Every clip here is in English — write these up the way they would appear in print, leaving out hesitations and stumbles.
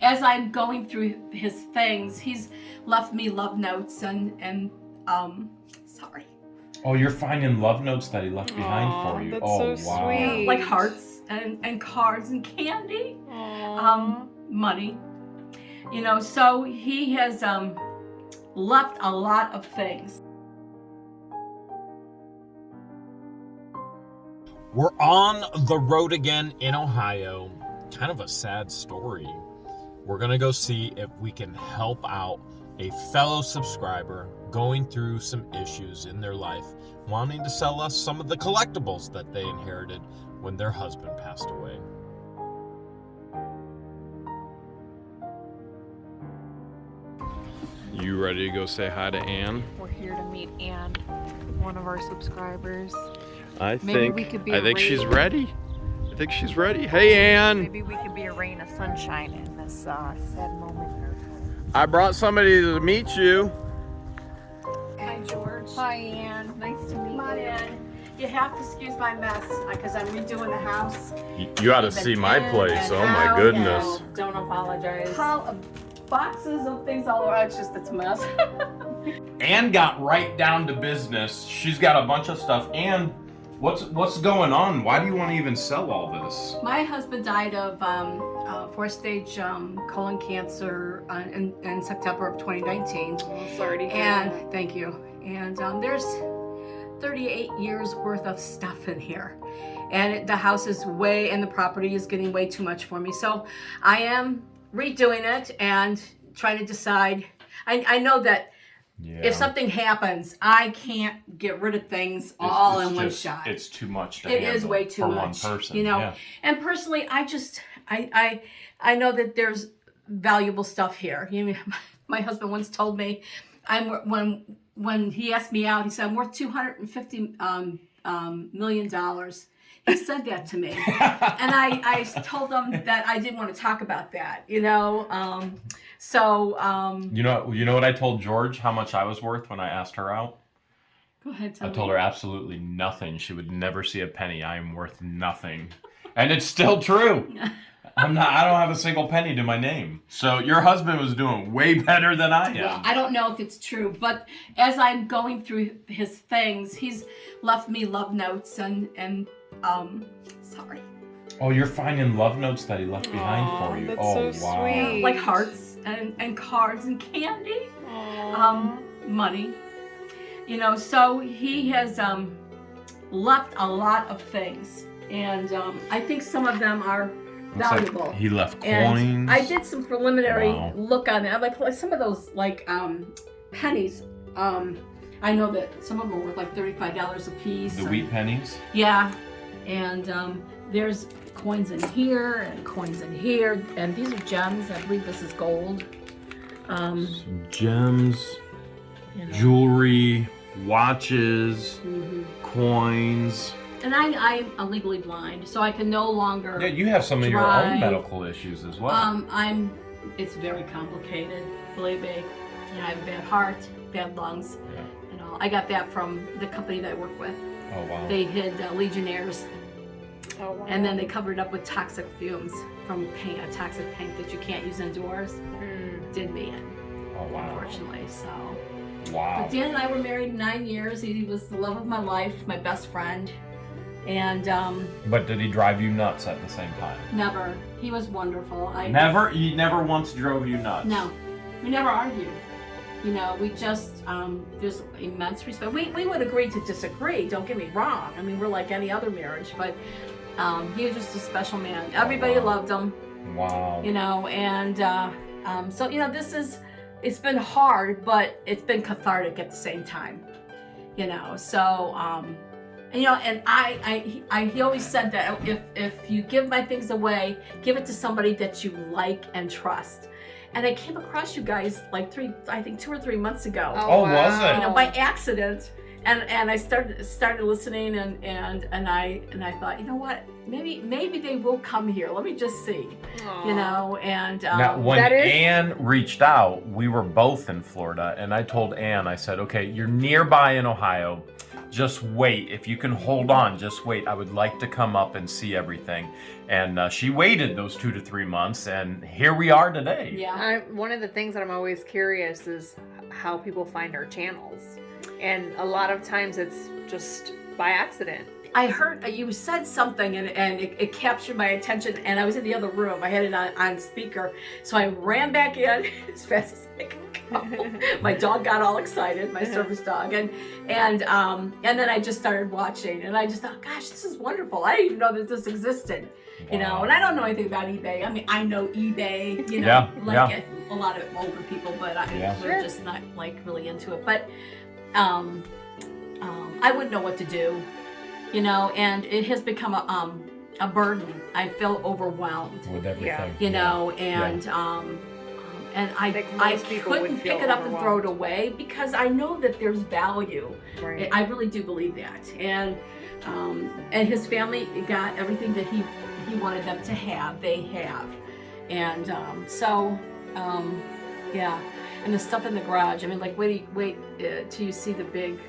as I'm going through his things, he's left me love notes and sorry. Oh, you're finding love notes that he left behind for you. That's Oh, so wow. sweet. Like hearts and cards and candy, money. You know, so he has left a lot of things. We're on the road again in Ohio. Kind of a sad story. We're gonna go see if we can help out a fellow subscriber going through some issues in their life, wanting to sell us some of the collectibles that they inherited when their husband passed away. You ready to go say hi to Ann? We're here to meet Ann, one of our subscribers. I Maybe we could be a she's ray. ready. I think she's ready. Hey, Ann. Maybe we could be a ray of sunshine in this sad moment. I brought somebody to meet you. Hi, George. Hi, Ann. Nice to meet Hi, you. Ann. You have to excuse my mess because I'm redoing the house. You ought to Even see my in place. and Oh my out, goodness. you know, Don't apologize. Boxes of things all around. It's a mess. Ann got right down to business. She's got a bunch of stuff. Ann, what's going on? Why do you want to even sell all this? My husband died of 4-stage colon cancer in September of 2019. I'm sorry to hear And that. thank you. And there's 38 years worth of stuff in here. And the house is and the property is getting way too much for me. So I am redoing it and trying to decide. I know that if something happens, I can't get rid of things all in one shot. It's too much to It handle is way too for much, one person. you know. Yeah. And personally, I know that there's valuable stuff here. You know, my husband once told me, when he asked me out, he said I'm worth $250 million. He said that to me, and I told him that I didn't want to talk about that. You know, You know what I told George how much I was worth when I asked her out? Go ahead, tell I me. told her absolutely nothing. She would never see a penny. I am worth nothing. And it's still true. I don't have a single penny to my name. So your husband was doing way better than I am. Well, I don't know if it's true, but as I'm going through his things, he's left me love notes and sorry. Oh, you're finding love notes that he left behind for you. That's Oh, so wow. sweet. Like hearts and cards and candy, money. You know, so he has left a lot of things, and I think some of them are Looks like valuable. he left And coins. I did some preliminary Wow. look on it. Like some of those pennies. I know that some of them are worth like $35 a piece. The wheat pennies. Yeah, and there's coins in here and coins in here, and these are gems. I believe this is gold. Some gems, You know. jewelry, watches, Mhm. coins. And I'm legally blind, so I can no longer. Yeah, you have some of your Drive. own medical issues as well. It's very complicated. Believe me, I have a bad heart, bad lungs. Yeah. You know, I got that from the company that I work with. Oh, wow. They hid Legionnaires, Oh, wow. and then they covered it up with toxic fumes from paint, a toxic paint that you can't use indoors. Did me in, Oh, wow. unfortunately. So, Wow. but Dan and I were married 9 years. He was the love of my life, my best friend, and But did he drive you nuts at the same time? never. He was wonderful. He never once drove you nuts. No, we never argued. You know, we just, there's immense respect. We would agree to disagree, don't get me wrong. I mean, we're like any other marriage, but he was just a special man. Everybody wow. loved him, Wow. you know, and so, you know, it's been hard, but it's been cathartic at the same time, you know, so, and, you know, and he always said that if you give my things away, give it to somebody that you like and trust. And I came across you guys like 2 or 3 months ago. Oh, was it? You know, by accident. And I started listening and I thought, you know what? Maybe they will come here. Let me just see. Aw. You know, and Now, when That is- Ann reached out, we were both in Florida, and I told Ann, I said, okay, you're nearby in Ohio. just wait. If you can hold on, just wait. I would like to come up and see everything. And she waited those 2 to 3 months, and here we are today. Yeah. One of the things that I'm always curious is how people find our channels. And a lot of times it's just by accident. I heard you said something and it captured my attention, and I was in the other room. I had it on speaker, so I ran back in as fast as I could go. My dog got all excited, my service dog, and then I just started watching, and I just thought, gosh, this is wonderful. I didn't even know that this existed, you know. And I don't know anything about eBay. I mean, I know eBay, you know, a lot of older people, but we're just not like really into it. But I wouldn't know what to do. You know, and it has become a burden. I feel overwhelmed with everything. You know, and I couldn't pick it up and throw it away because I know that there's value. Right. I really do believe that. And his family got everything that he wanted them to have. They have, and yeah. And the stuff in the garage. I mean, like wait till you see the big.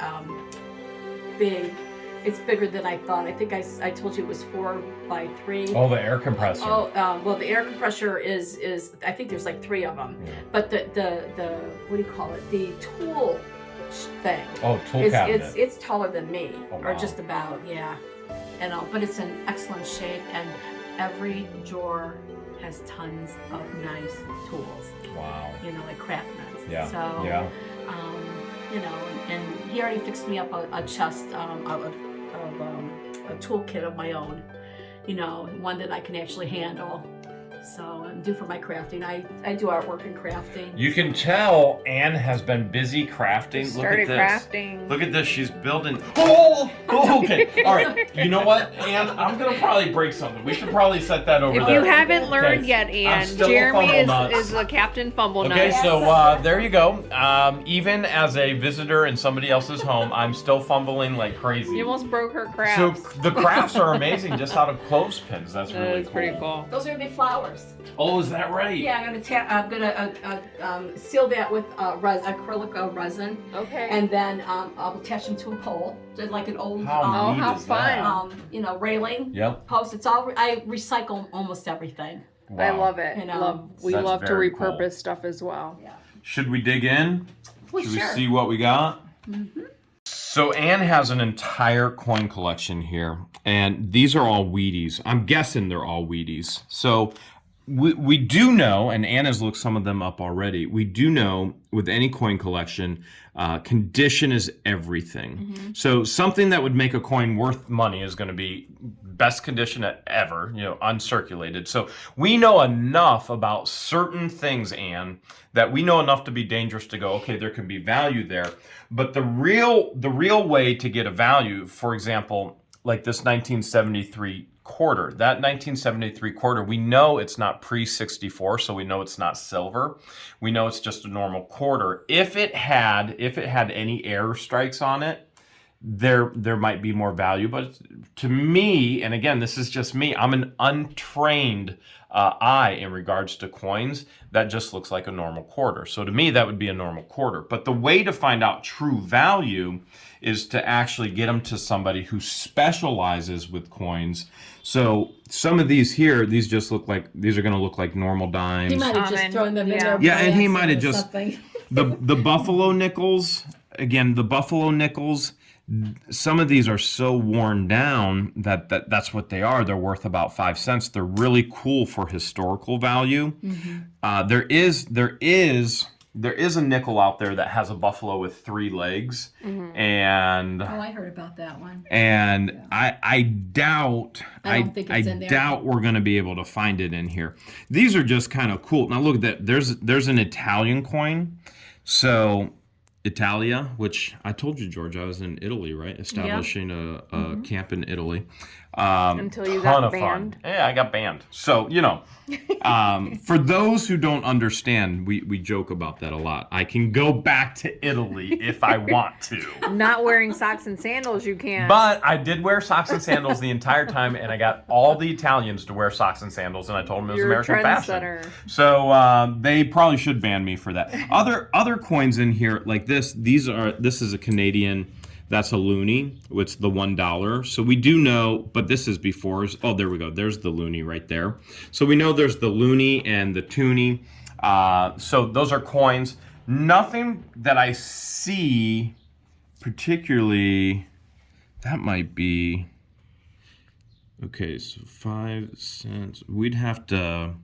It's bigger than I thought. I think I told you it was 4x3. Oh, the air compressor. Oh, well, the air compressor is I think there's like 3 of them. Yeah. But the what do you call it? The tool thing. Oh, tool cabinet. It's taller than me, wow. Or just about, yeah. And but it's in excellent shape, and every drawer has tons of nice tools. Wow. You know, like craftsmen. Yeah. So, yeah. You know, and he already fixed me up a chest of a toolkit of my own, you know, one that I can actually handle. So and do for my crafting. I do artwork and crafting. You can tell Anne has been busy crafting. Started Look at this. crafting. Look at this. She's building. Oh, okay. All right. You know what, Anne? I'm gonna probably break something. We should probably set that over if there. If you haven't learned yet, Anne, Jeremy is the Captain Fumble Nuts. Okay, so there you go. Even as a visitor in somebody else's home, I'm still fumbling like crazy. You almost broke her crafts. So the crafts are amazing, just out of clothespins. That's really cool. Pretty cool. Those are big flowers. Oh, is that right? Yeah, I'm gonna seal that with acrylic resin. Okay. And then I'll attach them to a pole, just like an old how fun. You know, railing. Yep. Post. It's all I recycle almost everything. Wow. I love it. You know, we love to repurpose cool. stuff as well. Yeah. Should we dig in? Well, Should sure. we see what we got? Mm-hmm. So Anne has an entire coin collection here, and these are all Wheaties. I'm guessing they're all Wheaties. So we do know, and Anne has looked some of them up already, we do know with any coin collection, condition is everything. Mm-hmm. So something that would make a coin worth money is going to be best condition ever, you know, uncirculated. So we know enough about certain things, Anne, that we know enough to be dangerous to go, okay, there can be value there. But the real way to get a value, for example, like this 1973 quarter, that 1973 quarter, we know it's not pre-64, so we know it's not silver. We know it's just a normal quarter. If it had any error strikes on it, there might be more value. But to me, and again, this is just me, I'm an untrained eye in regards to coins. That just looks like a normal quarter. So to me, that would be a normal quarter. But the way to find out true value is to actually get them to somebody who specializes with coins. So some of these here, these just look like, these are going to look like normal dimes. He might have just thrown them in there. Yeah, and he might have just, something. the buffalo nickels, again, the buffalo nickels, some of these are so worn down that's what they are. They're worth about 5 cents. They're really cool for historical value. Mm-hmm. There is a nickel out there that has a buffalo with 3 legs, mm-hmm. and I heard about that one. And yeah. I doubt we're going to be able to find it in here. These are just kind of cool. Now look at that. There's an Italian coin. So Italia, which I told you, George, I was in Italy, right? Establishing a mm-hmm. camp in Italy. Until you got banned. Fun. Yeah, I got banned. So, you know, for those who don't understand, we joke about that a lot. I can go back to Italy if I want to. Not wearing socks and sandals, you can't. But I did wear socks and sandals the entire time, and I got all the Italians to wear socks and sandals, and I told them it was American fashion. So they probably should ban me for that. Other coins in here like this. This is a Canadian That's a loonie. It's the $1. So we do know, but this is before. Oh, there we go. There's the loonie right there. So we know there's the loonie and the toonie. So those are coins. Nothing that I see particularly. That might be. Okay, so 5 cents. We'd have to.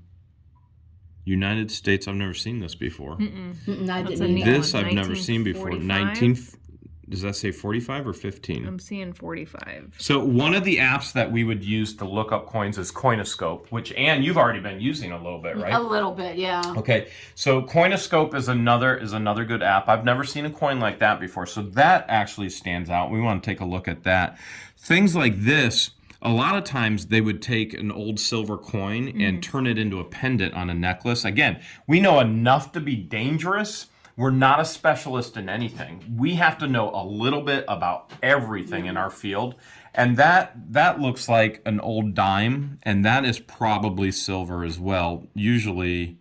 United States. I've never seen this before. I didn't This I've never seen before. 1945? Does that say 45 or 15? I'm seeing 45. So one of the apps that we would use to look up coins is Coinoscope, which Anne, you've already been using a little bit, right? A little bit, yeah. Okay, so Coinoscope is another good app. I've never seen a coin like that before, so that actually stands out. We want to take a look at that. Things like this, a lot of times they would take an old silver coin and turn it into a pendant on a necklace. Again, we know enough to be dangerous. We're not a specialist in anything. We have to know a little bit about everything in our field. And that looks like an old dime, and that is probably silver as well. Usually,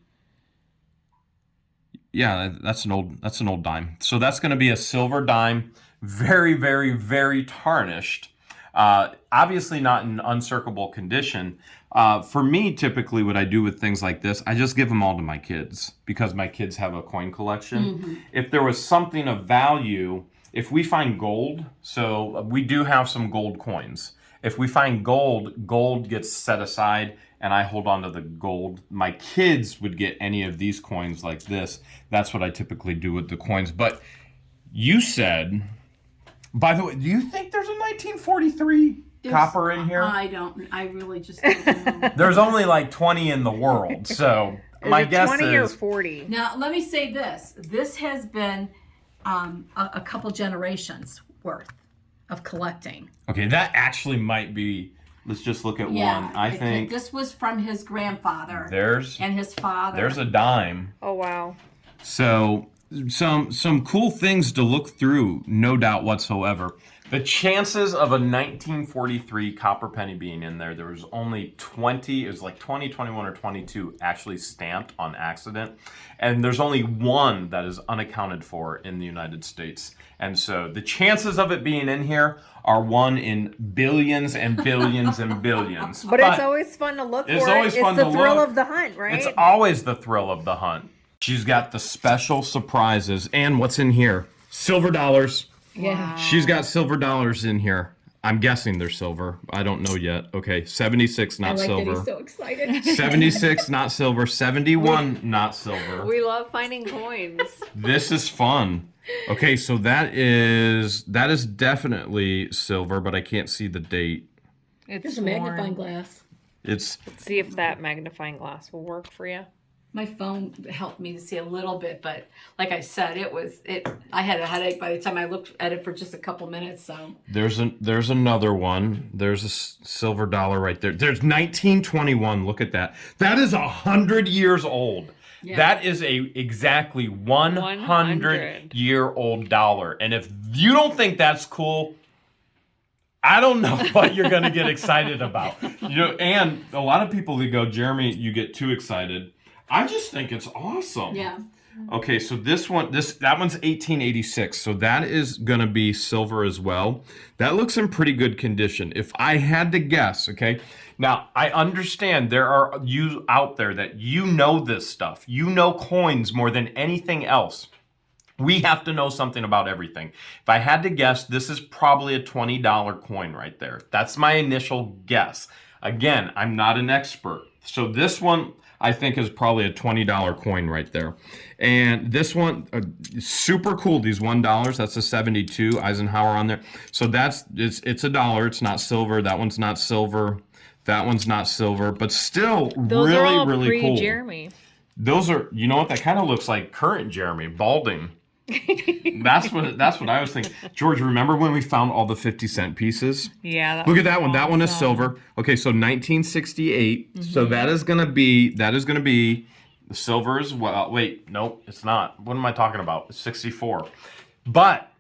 yeah, that's an old dime. So that's going to be a silver dime, very, very, very tarnished. Obviously not in uncirclable condition. For me, typically what I do with things like this, I just give them all to my kids because my kids have a coin collection. If there was something of value, if we find gold, so we do have some gold coins. If we find gold gets set aside and I hold on to the gold. My kids would get any of these coins like this. That's what I typically do with the coins. But you said, by the way, do you think there's a 1943 copper in here? I really just don't know. There's only like 20 in the world, so my guess 20 is or 40. Now, let me say this. This has been a couple generations worth of collecting. okay. That actually might be. Let's just look at one. I think this was from his grandfather there's and his father. there's a dime. Oh, wow. So some cool things to look through, no doubt whatsoever. The chances of a 1943 copper penny being in there was only 20, it was like 20, 21, or 22 actually stamped on accident. And there's only one that is unaccounted for in the United States. And so the chances of it being in here are 1 in billions and billions and billions. But it's always fun to look for. It's always fun It's to the thrill look. of the hunt, right? It's always the thrill of the hunt. She's got the special surprises. And what's in here? Silver dollars. Yeah. She's got silver dollars in here. I'm guessing they're silver. I don't know yet. Okay, 76, not silver. That he's so excited. 76, not silver. 71, not silver. We love finding coins. This is fun. Okay, so that is definitely silver, but I can't see the date. There's a magnifying glass. It's Let's see if that magnifying glass will work for you. My phone helped me to see a little bit, but like I said, I had a headache by the time I looked at it for just a couple minutes. So there's another one. There's a silver dollar right there. There's 1921. Look at that. That is 100 years old. Yeah. That is exactly 100-year-old dollar. And if you don't think that's cool, I don't know what you're going to get excited about. And a lot of people that go, Jeremy, you get too excited. I just think it's awesome. Yeah. Okay, so that one's 1886. So that is going to be silver as well. That looks in pretty good condition. If I had to guess, okay. Now, I understand there are you out there that you know this stuff. You know coins more than anything else. We have to know something about everything. If I had to guess, this is probably a $20 coin right there. That's my initial guess. Again, I'm not an expert. So this one, I think, is probably a $20 coin right there. And this one, super cool. These $1, that's a 72 Eisenhower on there. So it's a dollar. It's not silver. That one's not silver. That one's not silver. But still Those really, are all really cool. Jeremy. Those are, you know what? That kind of looks like current Jeremy, balding. That's what I was thinking. George, remember when we found all the 50-cent pieces? Yeah. Look at that one. That one is silver. Okay, so 1968. Mm-hmm. So that is gonna be the silver as well. Wait, nope, it's not. What am I talking about? It's 64. But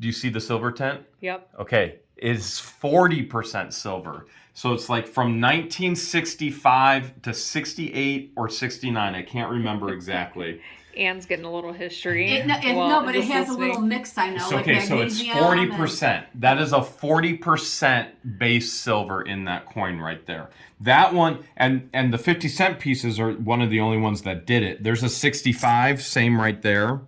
do you see the silver tint? Yep. Okay. is 40% silver. So it's like from 1965 to 68 or 69. I can't remember exactly. Anne's getting a little history. No, but it has a little mix, I know. It's like okay, so it's magnesium 40%. That is a 40% base silver in that coin right there. That one, and the 50-cent pieces are one of the only ones that did it. There's a 65, same right there.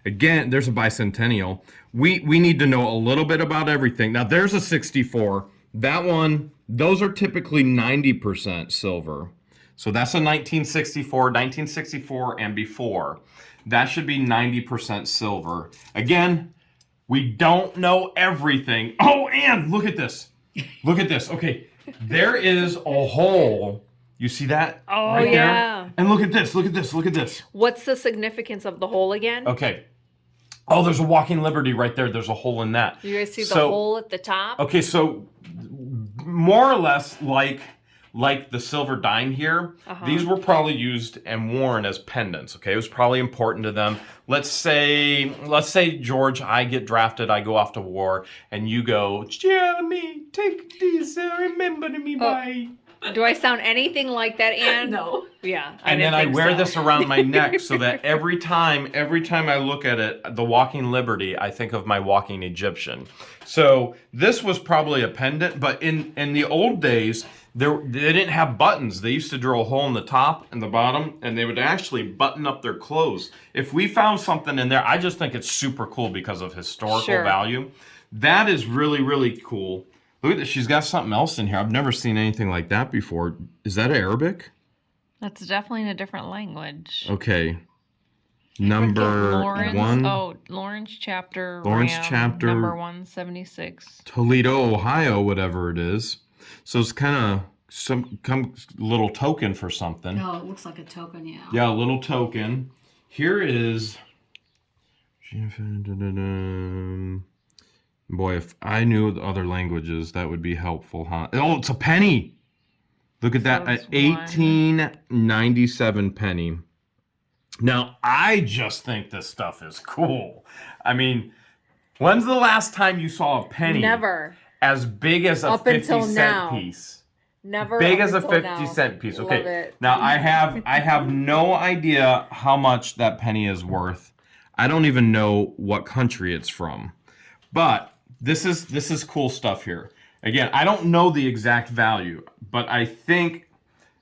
Again, there's a bicentennial. We need to know a little bit about everything. Now, there's a 64. That one, those are typically 90% silver. So that's a 1964 and before. That should be 90% silver. Again, we don't know everything. Oh, and look at this. Look at this. Okay, there is a hole. You see that? Oh, right yeah. there? And look at this. Look at this. Look at this. What's the significance of the hole again? Okay. Oh, there's a Walking Liberty right there. There's a hole in that. You guys see the hole at the top? Okay, so more or less like the silver dime here, these were probably used and worn as pendants. Okay, it was probably important to them. Let's say George, I get drafted, I go off to war, and you go, Jeremy, take this, remember me by. Do I sound anything like that, Anne? No. Yeah. And then I wear this around my neck so that every time I look at it, the Walking Liberty, I think of my Walking Egyptian. So this was probably a pendant, but in the old days, they didn't have buttons. They used to drill a hole in the top and the bottom, and they would actually button up their clothes. If we found something in there, I just think it's super cool because of historical value. That is really, really cool. Look at this. She's got something else in here. I've never seen anything like that before. Is that Arabic? That's definitely in a different language. Okay. Number Lawrence, one. Oh, Lawrence chapter. Lawrence Ram, chapter. Number 176. Toledo, Ohio, whatever it is. So it's kind of some little token for something. No, it looks like a token, yeah. Yeah, a little token. Here is. Boy, if I knew the other languages, that would be helpful, huh? Oh, it's a penny. Look at that, an 1897 penny. Now, I just think this stuff is cool. I mean, when's the last time you saw a penny? Never. As big as a Up 50 until cent now. piece. Never. Big up as a until 50 now. cent piece. Love Okay. it. Now I have no idea how much that penny is worth. I don't even know what country it's from. But this is cool stuff here. Again, I don't know the exact value, but I think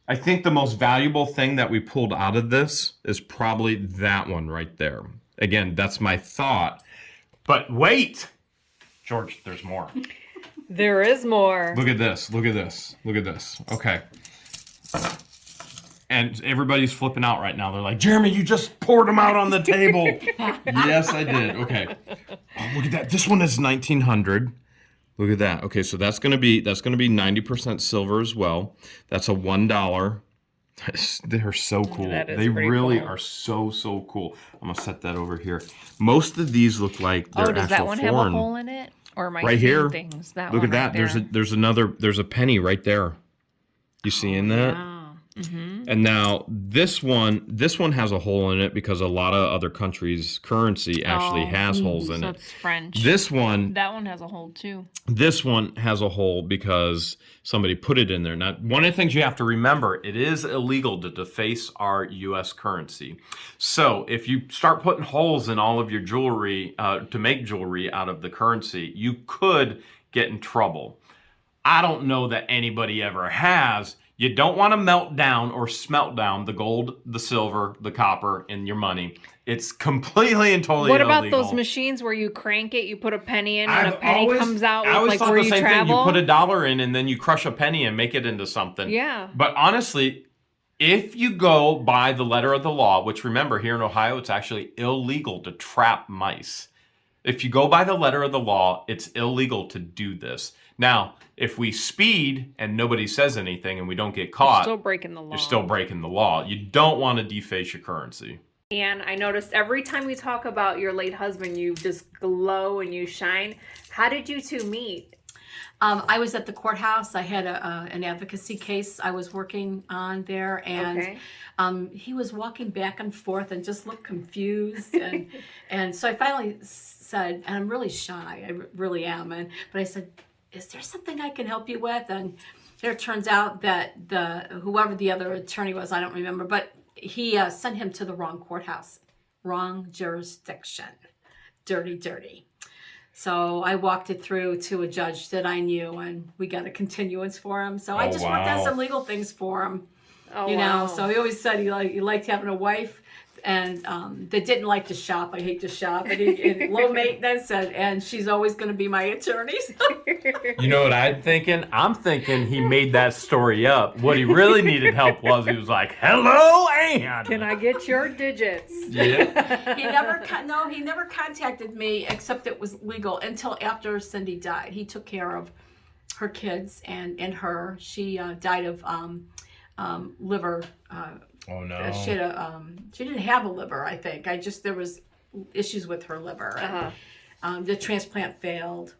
the most valuable thing that we pulled out of this is probably that one right there. Again, that's my thought. But wait, George, there's more. There is more. Look at this. Look at this. Look at this. Okay. And everybody's flipping out right now. They're like, Jeremy, you just poured them out on the table. Yes, I did. Okay. Oh, look at that. This one is 1900. Look at that. Okay, so that's gonna be 90% silver as well. That's a $1. They're so cool. That is They pretty really cool. are so cool. I'm gonna set that over here. Most of these look like they're Does actual that one have a foreign. hole in it? Or am I Right seeing here. things? That Look one at that. right There's a penny right there. You seeing that? Wow. Mm-hmm. And now this one has a hole in it because a lot of other countries' currency actually has holes in So it. it's French. This one That one has a hole too. has a hole because somebody put it in there. Now, one of the things you have to remember, it is illegal to deface our U.S. currency. So if you start putting holes in all of your jewelry to make jewelry out of the currency, you could get in trouble. I don't know that anybody ever has. You don't want to melt down or smelt down the gold, the silver, the copper in your money. It's completely and totally What illegal. about those machines where you crank it, you put a penny in, and I've a penny always- comes out I with always like thought where the you same thing. travel? You put $1 in and then you crush a penny and make it into something. Yeah. But honestly, if you go by the letter of the law, which remember here in Ohio, it's actually illegal to trap mice. If you go by the letter of the law, it's illegal to do this. Now, if we speed and nobody says anything and we don't get caught, Still breaking the law. you're still breaking the law. You don't want to deface your currency. And I noticed every time we talk about your late husband, you just glow and you shine. How did you two meet? I was at the courthouse. I had an advocacy case I was working on there, and he was walking back and forth and just looked confused. And so I finally said, and I'm really shy, I really am, but I said, is there something I can help you with? And it turns out that whoever the other attorney was, I don't remember, but he sent him to the wrong courthouse, wrong jurisdiction, dirty. So I walked it through to a judge that I knew, and we got a continuance for him. So I just worked on some legal things for him. Oh, you know, wow. so he always said he liked having a wife and that didn't like to shop. I hate to shop. And low maintenance, and she's always going to be my attorney. You know what I'm thinking? I'm thinking he made that story up. What he really needed help was he was like, "Hello, Ann. Can I get your digits? Yeah. he never contacted me except it was legal until after Cindy died. He took care of her kids and her. She died of liver. Oh no. She had she didn't have a liver, I think. There was issues with her liver. And, the transplant failed,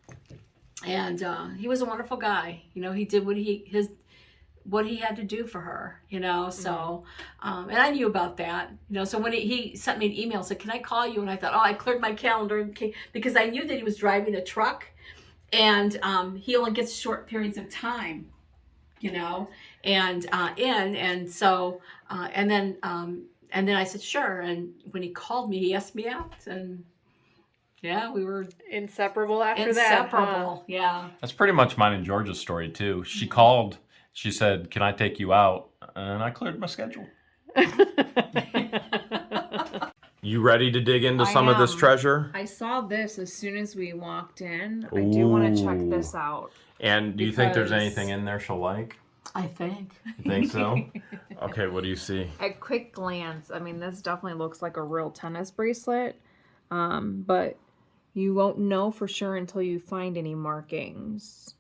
and he was a wonderful guy. You know, he did what he had to do for her. You know, so and I knew about that. You know, so when he sent me an email, said, "Can I call you?" And I thought, I cleared my calendar because I knew that he was driving a truck, and he only gets short periods of time. You know, and so then I said sure, and when he called me, he asked me out, and yeah, we were Inseparable after inseparable. that. Yeah. That's pretty much mine and Georgia's story too. She called. She said, "Can I take you out?" And I cleared my schedule. You ready to dig into some of this treasure? I saw this as soon as we walked in. I do want to check this out. And do you think there's Because- anything in there she'll like? I think. You think so? Okay, what do you see? At quick glance, I mean, this definitely looks like a real tennis bracelet. But you won't know for sure until you find any markings.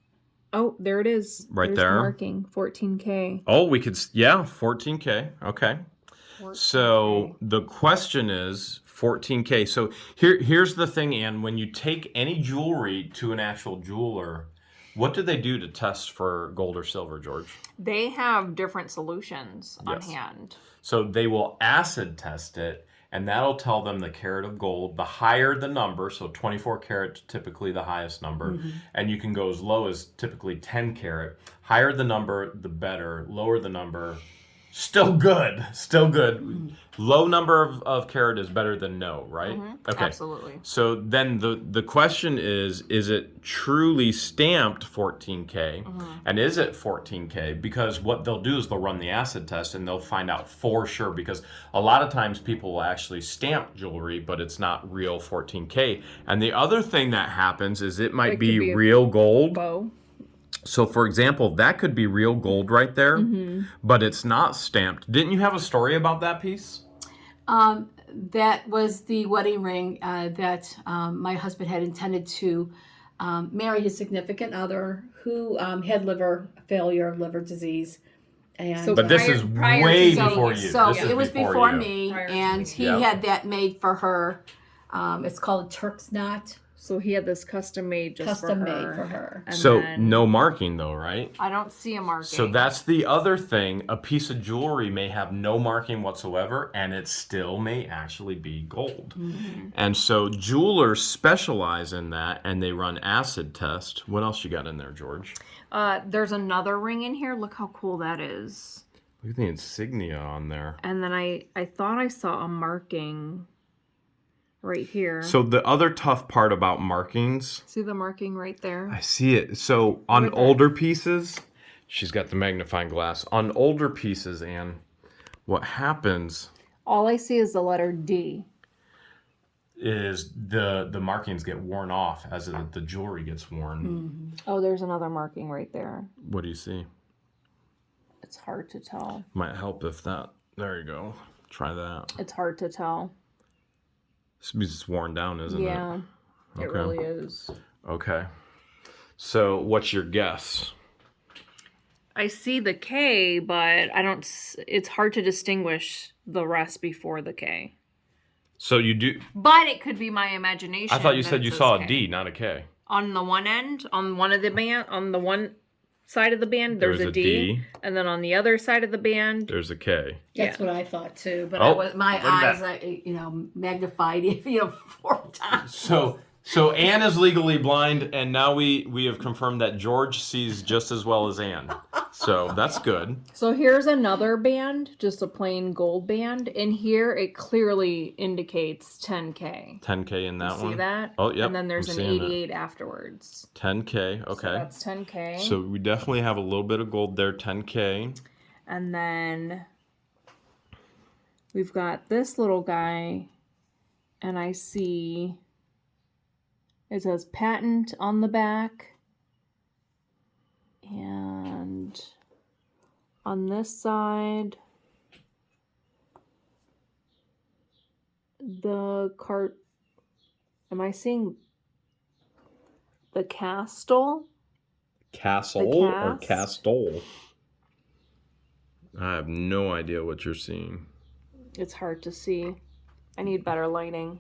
Oh, there it is. Right There's there. The marking, 14K. Oh, we could, 14K. Okay. 14K. So the question is 14K. So here's the thing, Ann. When you take any jewelry to an actual jeweler, what do they do to test for gold or silver, George? They have different solutions on Yes. hand. So they will acid test it, and that'll tell them the carat of gold. The higher the number, so 24 carat, typically the highest number, and you can go as low as typically 10 carat. Higher the number, the better. Lower the number, still good. Still good. Low number of carat is better than no, right? Okay. Absolutely. So then the question is it truly stamped 14K? And is it 14K? Because what they'll do is they'll run the acid test and they'll find out for sure, because a lot of times people will actually stamp jewelry, but it's not real 14K. And the other thing that happens is it might It could be be a real gold. Bow. So for example, that could be real gold right there, but it's not stamped. Didn't you have a story about that piece? That was the wedding ring that my husband had intended to marry his significant other who had liver failure, liver disease. And So But this prior- is prior way to before meeting you. So This is it was before before you. me, Prior to and meeting. he Yep. had that made for her. It's called a Turk's knot, So he had this custom made just custom for made her. for her. And So then- no marking though, right? I don't see a marking. So that's the other thing. A piece of jewelry may have no marking whatsoever, and it still may actually be gold. And so jewelers specialize in that, and they run acid test. What else you got in there, George? There's another ring in here. Look how cool that is. Look at the insignia on there. And then I thought I saw a marking right here. So the other tough part about markings, See the marking right there? I see it. So on Where the- older pieces, she's got the magnifying glass. On older pieces, Anne, what happens All I see is the letter D. is the markings get worn off as the jewelry gets worn. Oh, there's another marking right there. What do you see? It's hard to tell. Might help if that. There you go. Try that. It's hard to tell. This means it's worn down, isn't Yeah, it? it really is. Okay. So what's your guess? I see the K, but I don't. It's hard to distinguish the rest before the K. So you do. But it could be my imagination. I thought you that said it you says saw K. a D, not a K. On the one end, on one of the band, on the one side of the band, there's a D, and then on the other side of the band, There's a K. That's what I thought too, but Oh, my look at eyes, magnified, 4 times. So So Anne is legally blind, and now we have confirmed that George sees just as well as Anne. So that's good. So here's another band, just a plain gold band. In here, it clearly indicates 10K. 10K in that one. See that? Oh, yep. And then there's I'm an seeing 88 afterwards. 10K, okay. So that's 10K. So we definitely have a little bit of gold there, 10K. And then we've got this little guy, and I see it says patent on the back. And on this side, the cart. Am I seeing the castle? Castle The or cast? Castole? I have no idea what you're seeing. It's hard to see. I need better lighting.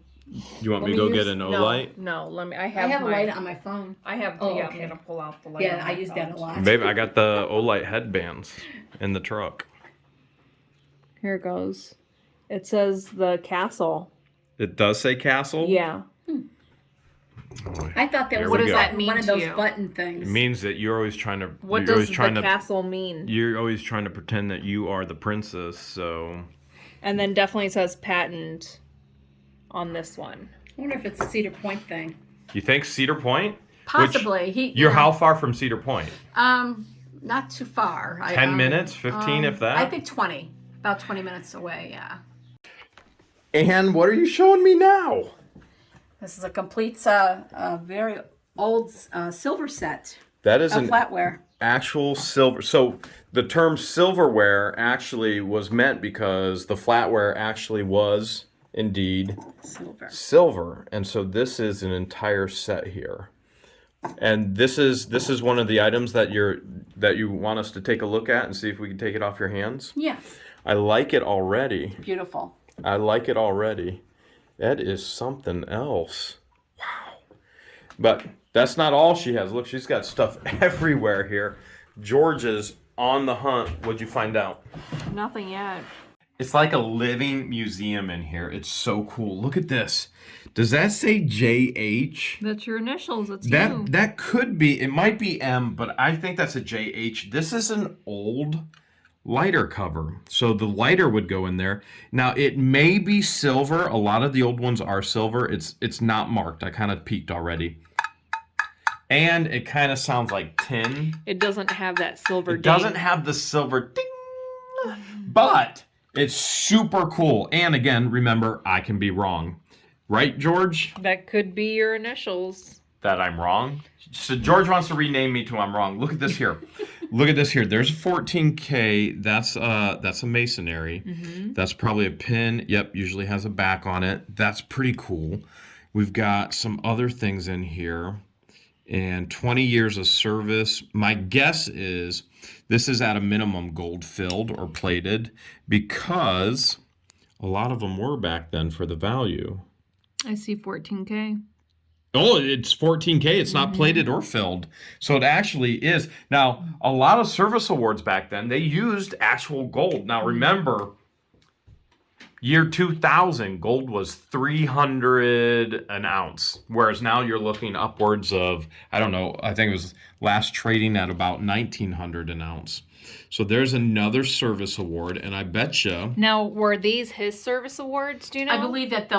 You want me to go get an OLIGHT? No, let me. I I have a light on my phone. I have. Oh, yeah, okay. I'm gonna pull out the light. Yeah, on I my use that a phone. lot. Babe, I got the OLIGHT headbands in the truck. Here it goes. It says the castle. It does say castle? Yeah. I thought that There was we does go. that mean one of to those you? button things. It means that you're always trying to. What you're does always the trying to, castle mean? You're always trying to pretend that you are the princess. So And then definitely says patent on this one. I wonder if it's a Cedar Point thing. you think Cedar Point? Possibly. You're how far from Cedar Point? Not too far. 10 minutes, 15, if that. I think 20. About 20 minutes away. Yeah. And what are you showing me now? This is a complete, very old silver set That is of an flatware. actual silver. So the term silverware actually was meant because the flatware actually was indeed silver. And so this is an entire set here. And this is one of the items that you want us to take a look at and see if we can take it off your hands. Yes. I like it already. Beautiful. I like it already. That is something else. Wow. But that's not all she has. Look, she's got stuff everywhere here. George is on the hunt. What'd you find out? Nothing yet. It's like a living museum in here. It's so cool. Look at this. Does that say JH? That's your initials. That's you. That could be. It might be M, but I think that's a JH. This is an old lighter cover. So the lighter would go in there. Now it may be silver. A lot of the old ones are silver. It's not marked. I kind of peeked already. And it kind of sounds like tin. It doesn't have that silver It doesn't have the silver ding. But it's super cool. And again, remember, I can be wrong. Right, George? That could be your initials. That I'm wrong? So George wants to rename me to I'm wrong. Look at this here. Look at this here. There's 14K. That's a masonry. Mm-hmm. That's probably a pin. Yep, usually has a back on it. That's pretty cool. We've got some other things in here. And 20 years of service. My guess is this is at a minimum gold filled or plated because a lot of them were back then for the value. I see 14K. Oh, it's 14K. It's not plated or filled. So it actually is. Now, a lot of service awards back then, they used actual gold. Now, remember, year 2000, gold was $300 an ounce. Whereas now you're looking upwards of, I don't know, I think it was last trading at about $1,900 an ounce. So there's another service award, and I bet you. Now, were these his service awards? Do you know? I believe that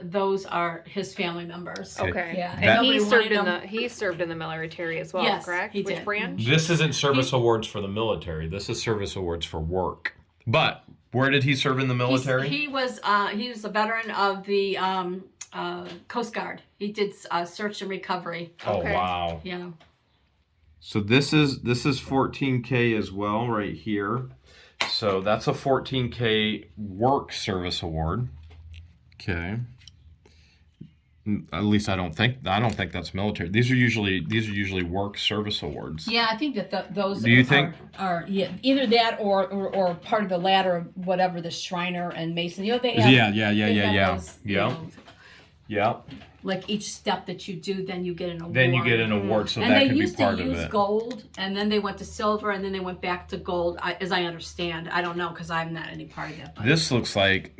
those are his family members. Okay. Yeah. And That- he Nobody served wanted in he served in the military as well, Yes, correct? he Which did. branch? This isn't service awards for the military. This is service awards for work. But where did he serve in the military? He was a veteran of the Coast Guard. He did search and recovery. Oh, Okay. wow. Yeah. So this is 14K as well right here. So that's a 14K work service award. Okay. At least I don't think that's military. These are usually work service awards. Yeah, I think that those Do you think- are either that or part of the ladder of whatever the Shriner and Mason. You know they have, Yeah. those, you know, Yeah. like each step that you do, then you get an award. Then you get an award, so and that they could be used part to of use it. gold, and then they went to silver, and then they went back to gold. As I understand, I don't know because I'm not any part of that. But This looks like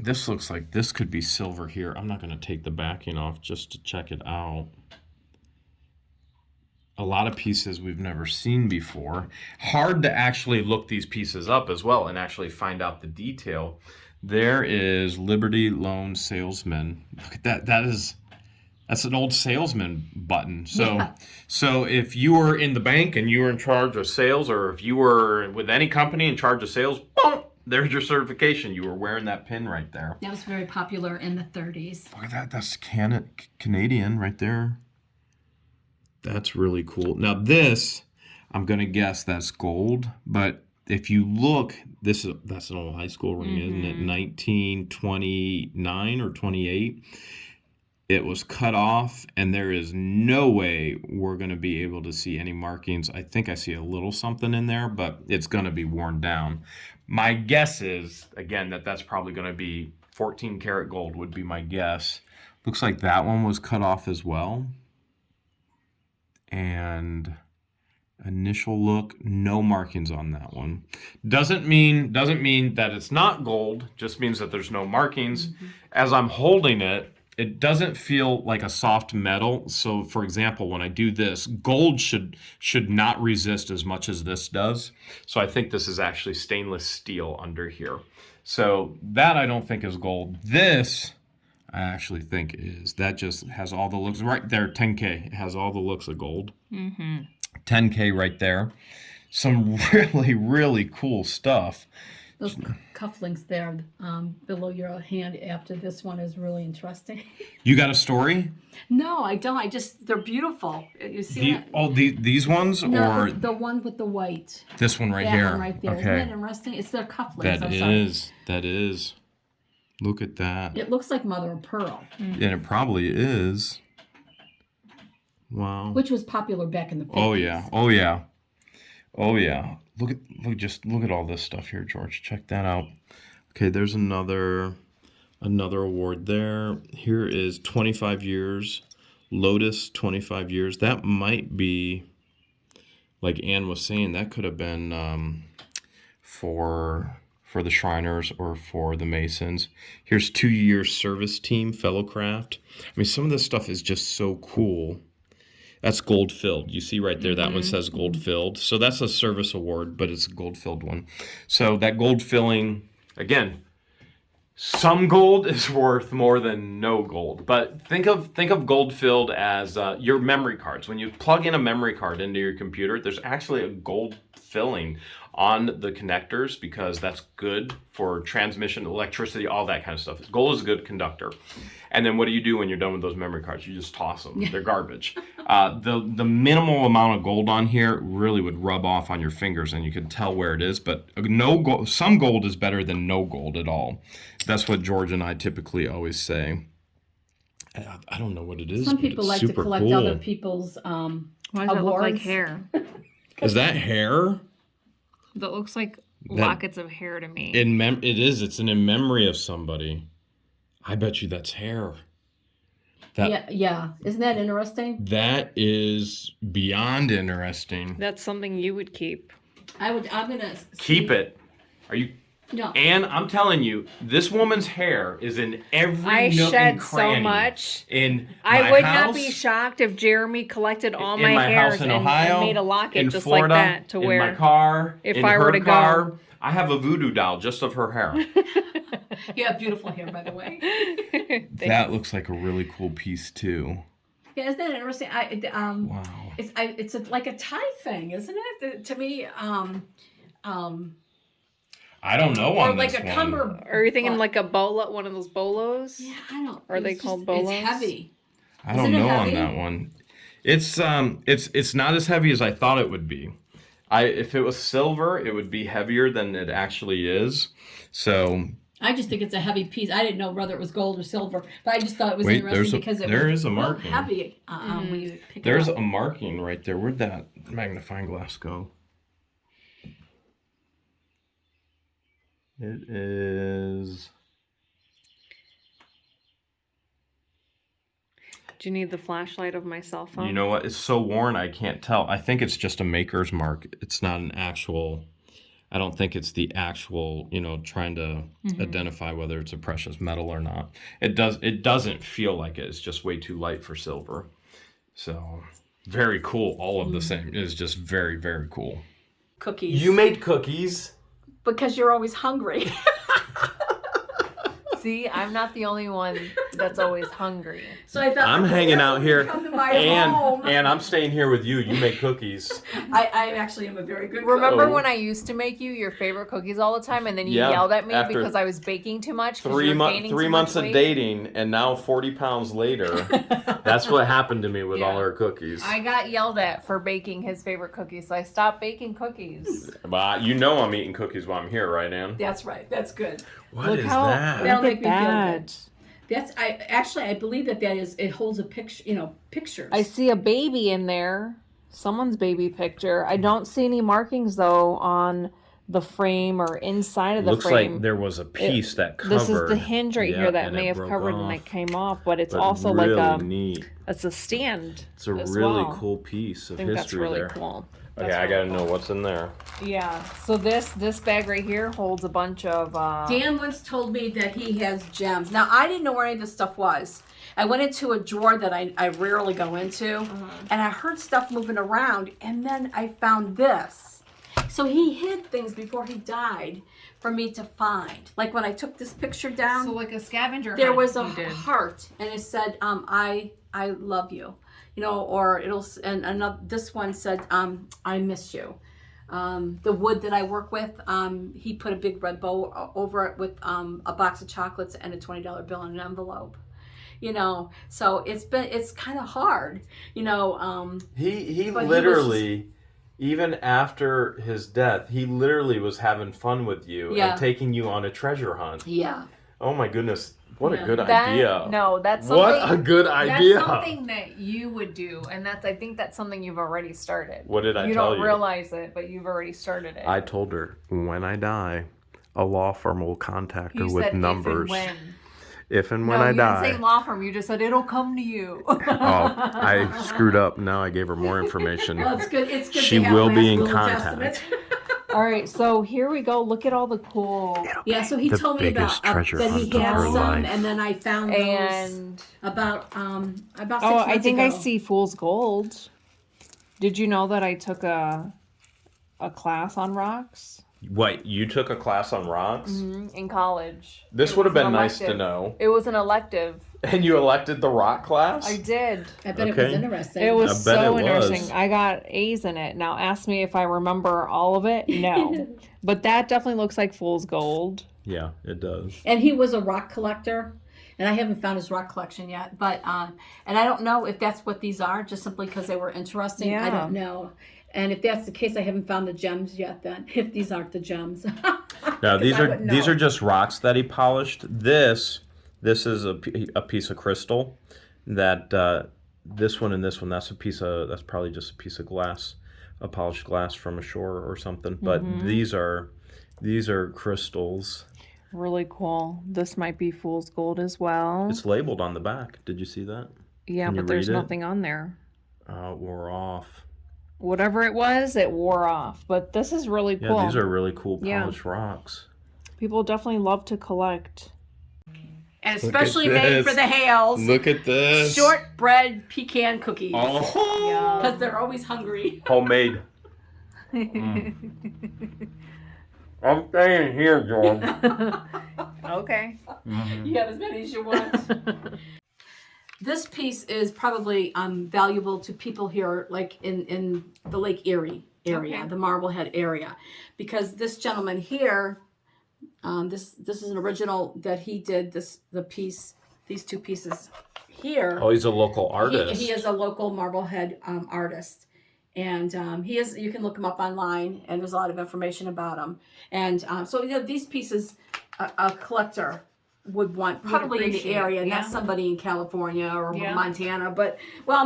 this could be silver here. I'm not going to take the backing off just to check it out. a lot of pieces we've never seen before. Hard to actually look these pieces up as well and actually find out the detail. There is Liberty Loan Salesman. Look at that. That's an old salesman button. So, Yeah. so if you were in the bank and you were in charge of sales, or if you were with any company in charge of sales, boom, there's your certification. You were wearing that pin right there. That was very popular in the 30s. Look at that. That's Canadian right there. That's really cool. Now this, I'm gonna guess that's gold, but if you look, that's an old high school ring, isn't it? 1929 or 28. It was cut off, and there is no way we're gonna be able to see any markings. I think I see a little something in there, but it's gonna be worn down. My guess is, again, that's probably gonna be 14 karat gold would be my guess. Looks like that one was cut off as well. And initial look, no markings on that one. Doesn't mean that it's not gold, just means that there's no markings. As I'm holding it, it doesn't feel like a soft metal. So for example, when I do this, gold should not resist as much as this does. So I think this is actually stainless steel under here. So that I don't think is gold. This I actually think is. That just has all the looks right there. 10K. It has all the looks of gold. 10K right there. Some really, really cool stuff. Those cufflinks there below your hand after this one is really interesting. You got a story? No, I don't. They're beautiful. You see that? These ones, No, or the one with the white. this one right That here? one right there. Okay. Isn't that interesting? It's their cufflinks. That is. Look at that. It looks like mother of pearl, And it probably is. Wow. which was popular back in the 50s. Oh yeah. Oh yeah. Oh yeah. Look at all this stuff here, George. Check that out. Okay, there's another award there. Here is 25 years. Lotus 25 years. That might be, like Ann was saying, that could have been for the Shriners or for the Masons. Here's 2-year service team, Fellowcraft. I mean, some of this stuff is just so cool. That's gold filled. You see right there, that one says gold filled. So that's a service award, but it's a gold filled one. So that gold filling, again, some gold is worth more than no gold. But think of gold filled as your memory cards. When you plug in a memory card into your computer, there's actually a gold filling on the connectors because that's good for transmission, electricity, all that kind of stuff. Gold is a good conductor. And then what do you do when you're done with those memory cards? You just toss them. They're garbage. The minimal amount of gold on here really would rub off on your fingers and you could tell where it is. But no gold, some gold is better than no gold at all. That's what George and I typically always say. I don't know what it is. Some but people it's like to super collect cool. other people's Why does it look like awards. hair? Is that hair? That looks like lockets of hair to me. It is. It's in memory of somebody. I bet you that's hair. Yeah. Isn't that interesting? That is beyond interesting. That's something you would keep. I'm gonna Keep it. Are you? No. And I'm telling you, this woman's hair is in every I nook shed and so cranny much. in I my would house, not be shocked if Jeremy collected all in my my hairs house in and Ohio, made a locket in just Florida, like that to in wear. my car, if in I her were to car. go. I have a voodoo doll just of her hair. You have beautiful hair, by the way. That looks like a really cool piece too. Yeah, isn't that interesting? Wow. It's like a tie thing, isn't it? To me, I don't know or on like this a one. cumber. Are you thinking What? like a bolo, one of those bolos? Yeah, I don't. Are they it's called It's bolos? heavy. I don't Isn't it know on heavy? that one. It's not as heavy as I thought it would be. If it was silver, it would be heavier than it actually is. So I just think it's a heavy piece. I didn't know whether it was gold or silver, but I just thought it was Wait, interesting because there was is a marking. heavy when you pick there's it up. a marking right there. Where'd that magnifying glass go? It is. Do you need the flashlight of my cell phone? You know what? It's so worn I can't tell. I think it's just a maker's mark. It's not an actual. I don't think it's the actual, trying to identify whether it's a precious metal or not. It doesn't feel like it. It's just way too light for silver. So, Very cool. All of the same. It's just very, very cool. Cookies. You made cookies. Because you're always hungry. See, I'm not the only one that's always hungry. So I thought I'm hanging out here, come to my home. and I'm staying here with you. You make cookies. I actually am a very good cook. Remember when I used to make you your favorite cookies all the time, and then you yelled at me after because I was baking too much? 3 months of dating, and now 40 pounds later. That's what happened to me with all her cookies. I got yelled at for baking his favorite cookies, so I stopped baking cookies. But you know I'm eating cookies while I'm here, right, Ann? That's right. That's good. What is that? That'll Look make at me feel that. good. That's I believe that is it holds a picture, pictures. I see a baby in there. Someone's baby picture. I don't see any markings though on the frame or inside of the Looks frame. like there was a piece that covered. This is the hinge right here that and may it have broke covered off. and it came off, but it's But also really like neat. it's a stand. It's a as really well. cool piece of I think history that's really there. cool. Okay, That's I really gotta know what's in there. Yeah. So this bag right here holds a bunch of Dan once told me that he has gems. Now I didn't know where any of this stuff was. I went into a drawer that I rarely go into, and I heard stuff moving around, and then I found this. So he hid things before he died for me to find. Like when I took this picture down, so like a scavenger there hunt was a you did. heart, and it said, I love you. Or and another, this one said, I miss you. The wood that I work with, he put a big red bow over it with a box of chocolates and a $20 bill in an envelope. So it's kind of hard, He but literally, even after his death, he literally was having fun with you and taking you on a treasure hunt. Yeah. Oh my goodness. What a good That- idea. No, that's something. What a good idea. That's something that you would do, and I think that's something you've already started. What did I You tell don't you? realize it, but you've already started it. I told her, when I die, a law firm will contact her You with said numbers. If and when. If and when No, I you die. didn't say law firm. You just said it'll come to you. Oh, I screwed up. Now I gave her more information. Well, it's good. It's good. She to have will last be in will and contact. testament. All right, so here we go. Look at all the cool Yeah. So he The told me about biggest treasure that he hunt of had her some, life. and then I found those and about 6 oh, months I think I ago. see fool's gold. Did you know that I took a class on rocks What, you took a class on rocks? in college? This It would have was been an nice to elective. know. It was an elective. And you elected the rock class? I did. I bet it Okay. was interesting. It was I bet so it interesting. was. I got A's in it. Now ask me if I remember all of it. No. But that definitely looks like fool's gold. Yeah, it does. And he was a rock collector, and I haven't found his rock collection yet. But and I don't know if that's what these are, just simply because they were interesting. I Yeah. don't know. And if that's the case, I haven't found the gems yet. Then, if these aren't the gems, Now these I are wouldn't these know. are just rocks that he polished. This is a piece of crystal. That this one and this one, that's probably just a piece of glass, a polished glass from a shore or something. But these are crystals. Really cool. This might be fool's gold as well. It's labeled on the back. Did you see that? Yeah, Can you but there's read it? nothing on there. It wore off. Whatever it was, it wore off. But this is really Yeah, cool. these are really cool Yeah. polished rocks. People definitely love to collect. and at especially made this. for the Hales, Look at this. shortbread pecan cookies, Oh, because they're always hungry. homemade. I'm staying here, George. Okay. You have as many as you want. This piece is probably valuable to people here, like in the Lake Erie area, Okay. the Marblehead area, because this gentleman here, this is an original that he did. These two pieces here. Oh, he's a local artist. He is a local Marblehead artist, and he is. You can look him up online, and there's a lot of information about him. And so these pieces, a collector would want probably in the appreciate, area, yeah. not somebody in California or Yeah. Montana, but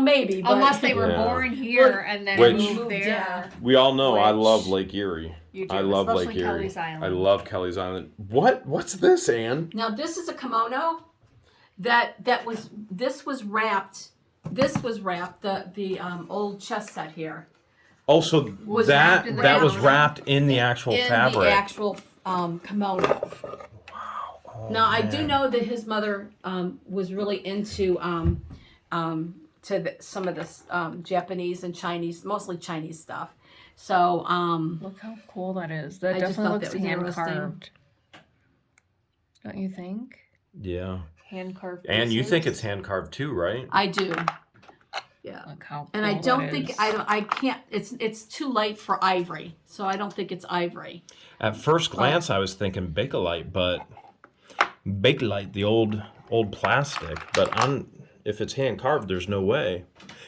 maybe. But, Unless they were Yeah. born here and then Which- moved there. Yeah. We all know I Which- love Lake Erie. You do, I love especially Lake Erie. Kelly's Island. I love Kelly's Island. What's this, Ann? Now this is a kimono that was wrapped. This was wrapped. The old chess set here Also, Was that wrapped in the that was fabric. wrapped in the actual in fabric. the actual kimono. Oh, Now I man. do know that his mother was really into to some of this Japanese and Chinese, mostly Chinese stuff. So look how cool that is. That I just definitely thought looks that was hand interesting. carved. Don't you think? Yeah. Hand carved. And you think it's hand carved too, right? I do. Yeah. Look how cool And I don't think is. I can't. It's too light for ivory, so I don't think it's ivory. At first glance, I was thinking Bakelite, but Bakelite, the old plastic. But if it's hand carved, there's no way.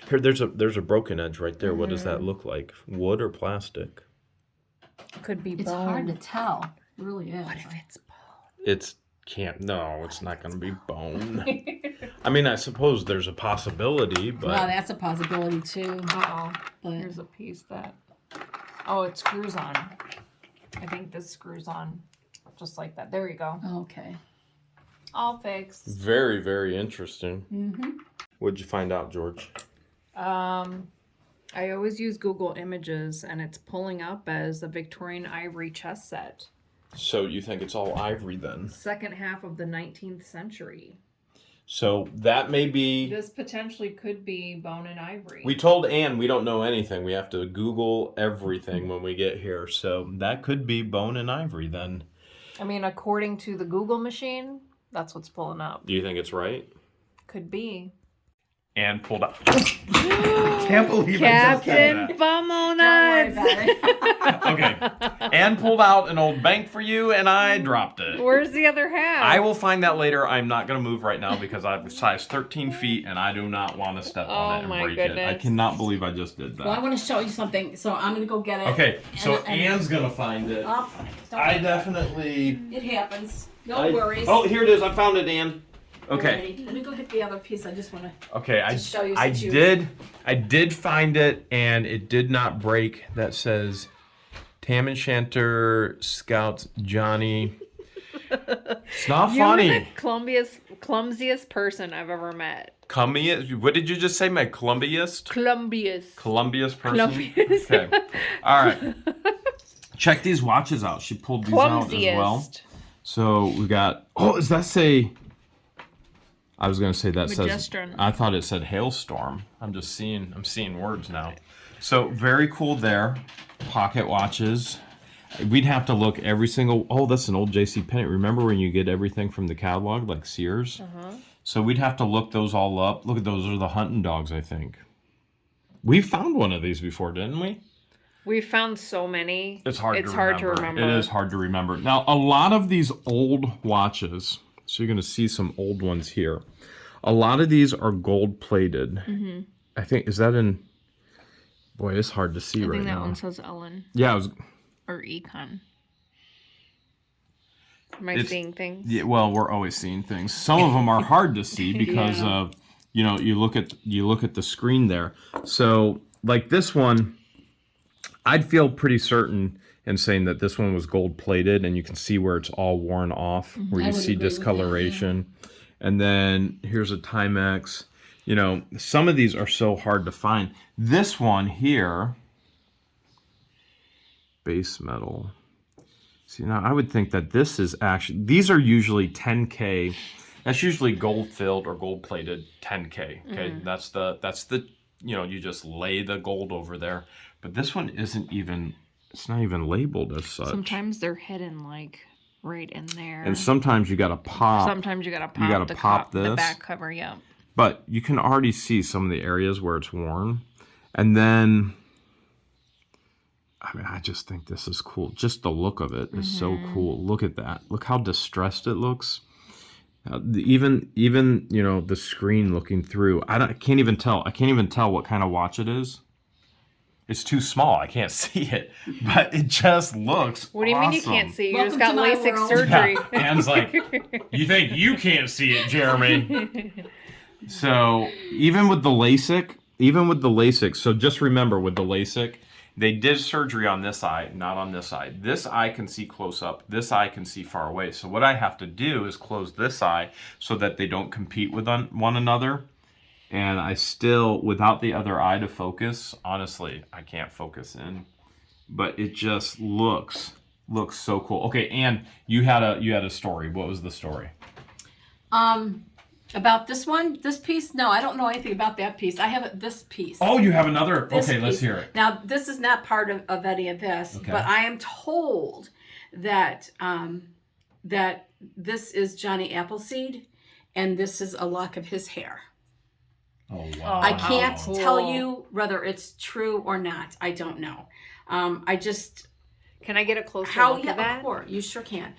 Here, there's a broken edge right there. What does that look like? Wood or plastic? Could be It's bone. hard to tell. It really is. What if it's bone? It's not going to be bone. I mean, I suppose there's a possibility, but Well, that's a possibility too. Uh-oh. But Here's a piece that... Oh, it screws on. I think this screws on just like that. There you go. okay. All fixed. very, very interesting. Mm-hmm. What'd you find out, George? I always use Google Images, and it's pulling up as a Victorian ivory chess set. So you think it's all ivory then? Second half of the 19th century. So that may be... This potentially could be bone and ivory. We told Ann we don't know anything. We have to Google everything when we get here. So that could be bone and ivory then. I mean, according to the Google machine, that's what's pulling up. Do you think it's right? Could be. Ann pulled out. Can't believe Captain Fummo Nuts! Okay. Ann pulled out an old bank for you, and I dropped it. Where's the other half? I will find that later. I'm not going to move right now because I'm size 13 feet, and I do not want to step on it and my break it. I goodness. cannot believe I just did Well, I that. want to show you something, so I'm gonna go get it. Okay, so And- Ann's going to find it. I'll find it. Don't I worry. definitely... It happens. No worries. Oh, here it is. I found it, Ann. Okay. Alrighty. Let me go get the other piece. I just want to. Okay, To show you since you- I did find it, and it did not break. That says Tam and Shanter Scouts Johnny. It's not funny. You're the clumsiest person I've ever met. Columbiest. What did you just say? My Columbiest? Columbiest person. Columbiest. Okay. All right. Check these watches out. She pulled these out as well. Clumsiest. So we got. Oh, does that say? I was gonna say that says. Majeston. I thought it said hailstorm. I'm seeing words now. So very cool there. Pocket watches. We'd have to look every single. Oh, that's an old J.C. Penney. Remember when you get everything from the catalog, like Sears? So we'd have to look those all up. Look at those. Those are the hunting dogs, I think. We found one of these before, didn't we? We found so many. It's hard to remember. It It is hard to remember. Now, a lot of these old watches, so you're going to see some old ones here. A lot of these are gold plated. Mm-hmm. I think, is that in... Boy, it's hard to see I right think that now. one says Ellen Yeah, it was... or Econ. Am I It's- seeing things? Yeah, well, we're always seeing things. Some of them are hard to see because Yeah. of, you look at the screen there. So, like this one, I'd feel pretty certain in saying that this one was gold plated, and you can see where it's all worn off, where I you would see agree with that, discoloration. And then here's a Timex. Some of these are so hard to find. This one here, base metal. See, now I would think that this is actually, these are usually 10K. That's usually gold filled or gold plated 10K. Okay, that's the you just lay the gold over there. But this one isn't even, it's not even labeled as such. Sometimes they're hidden like right in there. And sometimes you gotta pop. Sometimes you gotta pop, You gotta pop the this. back cover, yeah. But you can already see some of the areas where it's worn. And then, I mean, I just think this is cool. Just the look of it is so cool. Look at that. Look how distressed it looks. Even the screen looking through. I can't even tell. I can't even tell what kind of watch it is. It's too small. I can't see it. But it just looks What do you mean you awesome. can't see? You Welcome just got to my LASIK world. surgery. Yeah. Anne's like, you think you can't see it, Jeremy? So even with the LASIK, so just remember with the LASIK, they did surgery on this eye, not on this eye. This eye can see close up. This eye can see far away. So what I have to do is close this eye so that they don't compete with one another. And I still, without the other eye to focus, honestly, I can't focus in. But it just looks so cool. Okay, Anne, you had a story. What was the story? About this one, this piece? No, I don't know anything about that piece. I have this piece. Oh, you have another. This Okay, let's piece. hear it. Now, this is not part of any of this, Okay. but I am told that that this is Johnny Appleseed, and this is a lock of his hair. Oh, wow. I can't Cool. tell you whether it's true or not. I don't know. I just Can I get a closer how look at yeah, that? of course you sure can.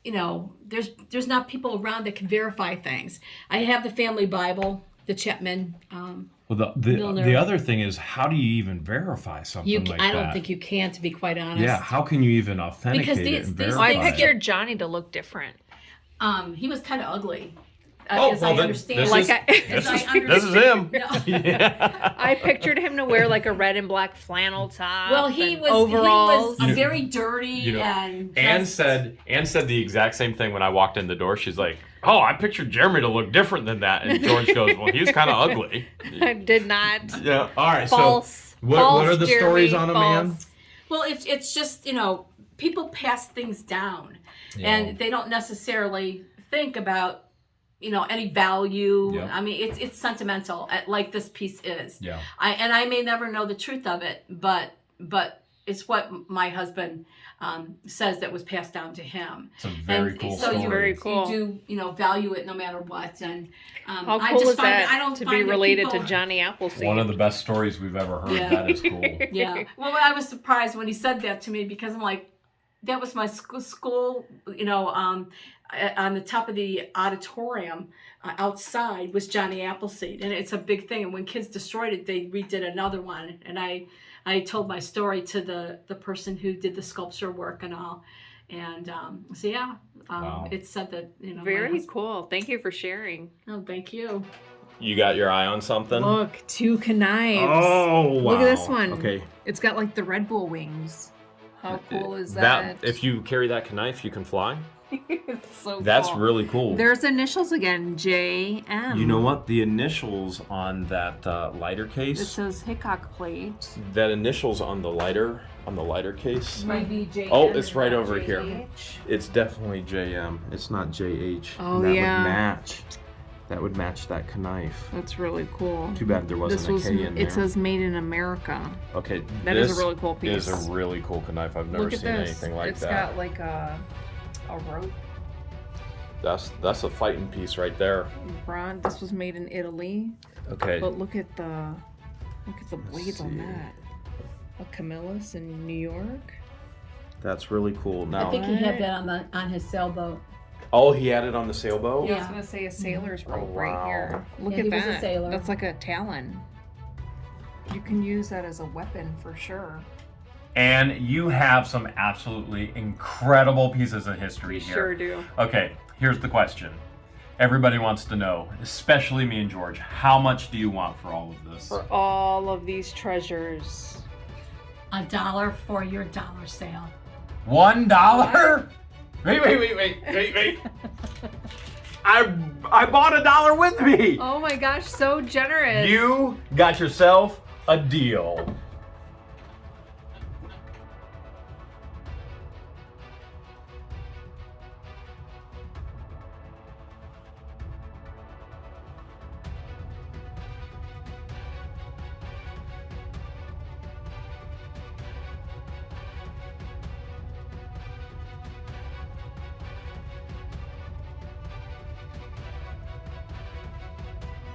You know, there's not people around that can verify things. I have the family Bible, the Chapman. Well, Milner. the other thing is, how do you even verify something like that? I don't think you can, to be quite honest. Yeah, how can you even authenticate Because it these- and these- verify I Well, it? pictured Johnny to look different. He was kind of ugly. Oh, as well, I then understand. this Like is- I, As I this is him. understand- No. Yeah. I pictured him to wear like a red and black flannel top. Well, he and was overalls. He was very dirty You know, and Anne just- said the exact same thing when I walked in the door. She's like, "Oh, I pictured Jeremy to look different than that." And George goes, "Well, he was kind of ugly." I did not. Yeah. All right. False. So, what are the Jeremy, stories on him, Anne? false. Well, it's just, you know, people pass things down, Yeah. and they don't necessarily think about, you know, any value. Yeah. I mean, it's sentimental, like this piece is. Yeah. I may never know the truth of it, but it's what my husband says that was passed down to him. It's a very And cool so story. you, Very cool. you do, value it no matter what. And How I cool just is find that I don't to find be that related people- to Johnny Appleseed? One of the best stories we've ever heard. Yeah. That is cool. Yeah. Well, I was surprised when he said that to me, because I'm like, that was my school, you know, on the top of the auditorium outside was Johnny Appleseed. And it's a big thing. And when kids destroyed it, they redid another one. And I told my story to the person who did the sculpture work and all. And so, yeah, Wow. it said that, you know. my Very husband- cool. Thank you for sharing. Oh, thank you. You got your eye on something? Look, two knives. Oh, wow. Look at this one. Okay. It's got like the Red Bull wings. How cool is that? If you carry that knife, you can fly. It's so That's cool. really cool. There's initials again, JM. You know what? The initials on that lighter It case. says Hickok plate. That initials on the lighter case. Might be JM. Oh, it's right not over here. JH. It's definitely JM. It's not JH. Oh, that yeah. would match. That would match that knife. That's really cool. Too bad there wasn't This was. a K in there. It says made in America. Okay, That is a this really cool piece. is a really cool knife. I've never Look at seen this. anything like It's that. got like a rope. That's a fighting piece right there. Ron, this was made in Italy. Okay. But look at the blades on see. that. A Camillus in New York. That's really cool. Now, I think he had that on his sailboat. oh, he had it on the sailboat? Yeah, I was Yeah. gonna say a sailor's rope Oh, right wow. here. Look Yeah, at he that. was a sailor. That's like a talon. You can use that as a weapon for sure. And you have some absolutely incredible pieces of history We here. sure do. Okay, here's the question. Everybody wants to know, especially me and George, how much do you want for all of this? For all of these treasures. $1 for your dollar sale. $1? Wait. I bought $1 with me. Oh my gosh, so generous. You got yourself a deal.